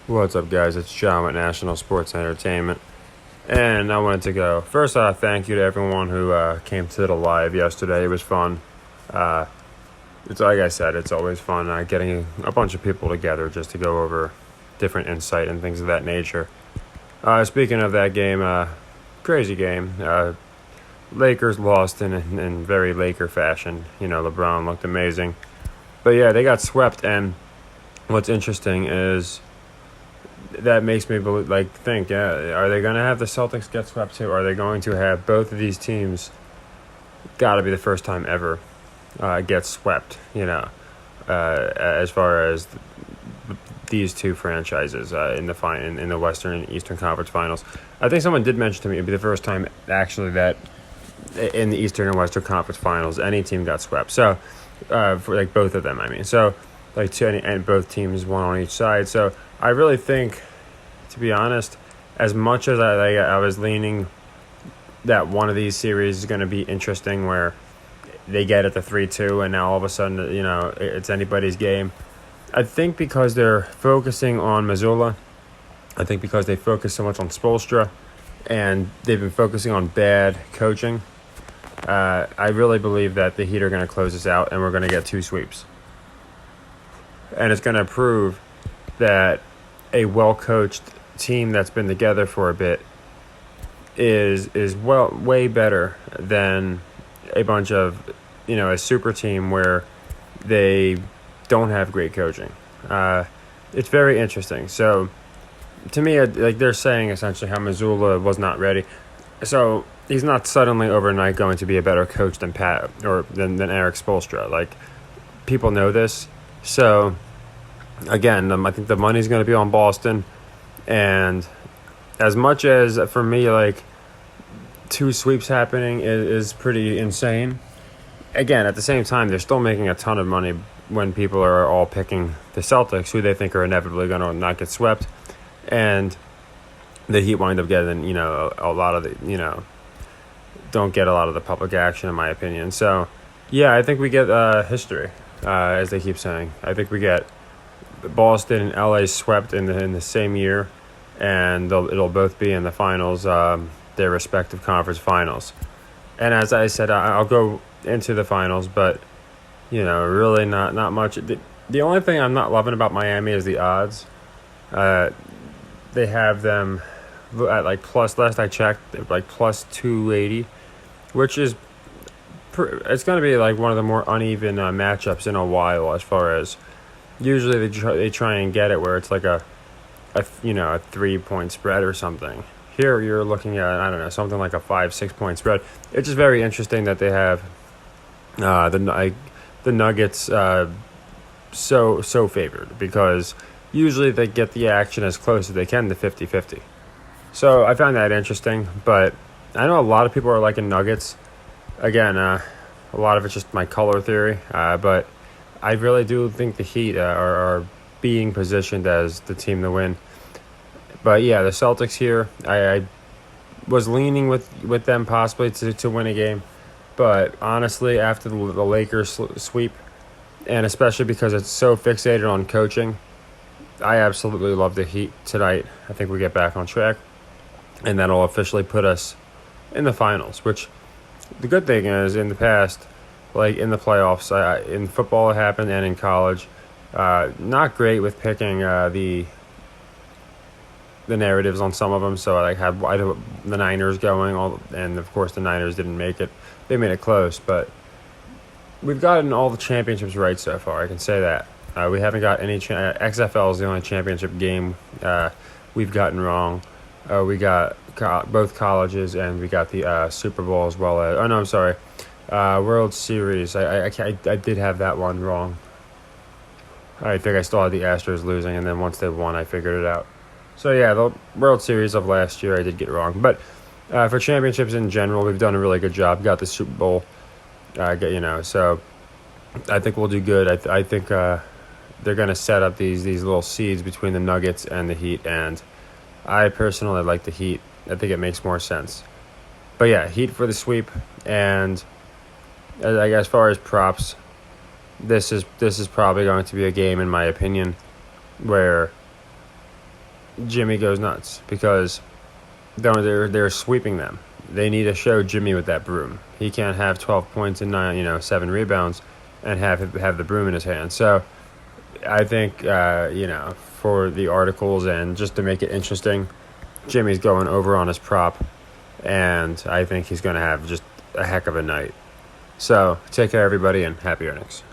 What's up, guys? It's John with National Sports Entertainment. And I wanted to go. First, thank you to everyone who came to the live yesterday. It was fun. Uh, it's like I said, it's always fun getting a bunch of people together just to go over different insight and things of that nature. Speaking of that game, crazy game. Lakers lost in very Laker fashion. You know, LeBron looked amazing. But yeah, they got swept. And what's interesting is that makes me think, yeah, are they going to have the Celtics get swept too? Are they going to have both of these teams? Got to be the first time ever get swept. As far as these two franchises in the Western and Eastern Conference Finals. I think someone did mention to me it'd be the first time actually that in the Eastern and Western Conference Finals any team got swept. So for like both of them, I mean, so like two and both teams, one on each side. So I really think, to be honest, as much as I was leaning that one of these series is going to be interesting, where they get it to 3-2, and now all of a sudden, it's anybody's game. I think because they're focusing on Missoula, I think because they focus so much on Spoelstra, and they've been focusing on bad coaching, I really believe that the Heat are going to close this out, and we're going to get two sweeps. And it's going to prove that a well-coached team that's been together for a bit is way better than a bunch of, a super team where they don't have great coaching. It's very interesting. So, to me, like they're saying essentially how Missoula was not ready. So he's not suddenly overnight going to be a better coach than than Eric Spoelstra. Like, people know this. So again, I think the money's going to be on Boston, and as much as for me, like, two sweeps happening is pretty insane. Again, at the same time, they're still making a ton of money when people are all picking the Celtics, who they think are inevitably going to not get swept, and the Heat wind up getting, a lot of the, don't get a lot of the public action, in my opinion. So, yeah, I think we get history, as they keep saying. I think we get Boston and LA swept in the same year, and it'll both be in the finals, their respective conference finals. And as I said, I'll go into the finals, but really not much. The only thing I'm not loving about Miami is the odds. They have them at like plus. Last I checked, like plus 280, which is it's going to be like one of the more uneven matchups in a while. As far as usually they try and get it where it's like a 3-point spread or something. Here you're looking at, I don't know, something like a 5-6 point spread. It's just very interesting that they have the Nuggets so favored, because usually they get the action as close as they can to 50-50. So I found that interesting, but I know a lot of people are liking Nuggets. Again, a lot of it's just my color theory, but I really do think the Heat are being positioned as the team to win. But yeah, the Celtics here, I was leaning with them possibly to win a game. But honestly, after the Lakers sweep, and especially because it's so fixated on coaching, I absolutely love the Heat tonight. I think we get back on track, and that'll officially put us in the finals, which the good thing is, in the past, like in the playoffs, in football it happened and in college, not great with picking the narratives on some of them. So I had the Niners going, and of course the Niners didn't make it. They made it close, but we've gotten all the championships right so far. I can say that. We haven't got any. XFL is the only championship game we've gotten wrong. We got both colleges, and we got the Super Bowl as well as. Oh no, I'm sorry. World Series. I did have that one wrong. I think I still had the Astros losing, and then once they won, I figured it out. So yeah, the World Series of last year I did get wrong, but for championships in general, we've done a really good job. Got the Super Bowl, so I think we'll do good. I think they're going to set up these little seeds between the Nuggets and the Heat, and I personally like the Heat. I think it makes more sense. But yeah, Heat for the sweep, and as far as props, this is probably going to be a game, in my opinion, where Jimmy goes nuts because they're sweeping them. They need to show Jimmy with that broom. He can't have 12 points and 7 rebounds and have the broom in his hand. So I think for the articles and just to make it interesting, Jimmy's going over on his prop, and I think he's going to have just a heck of a night. So take care, everybody, and happy earnings.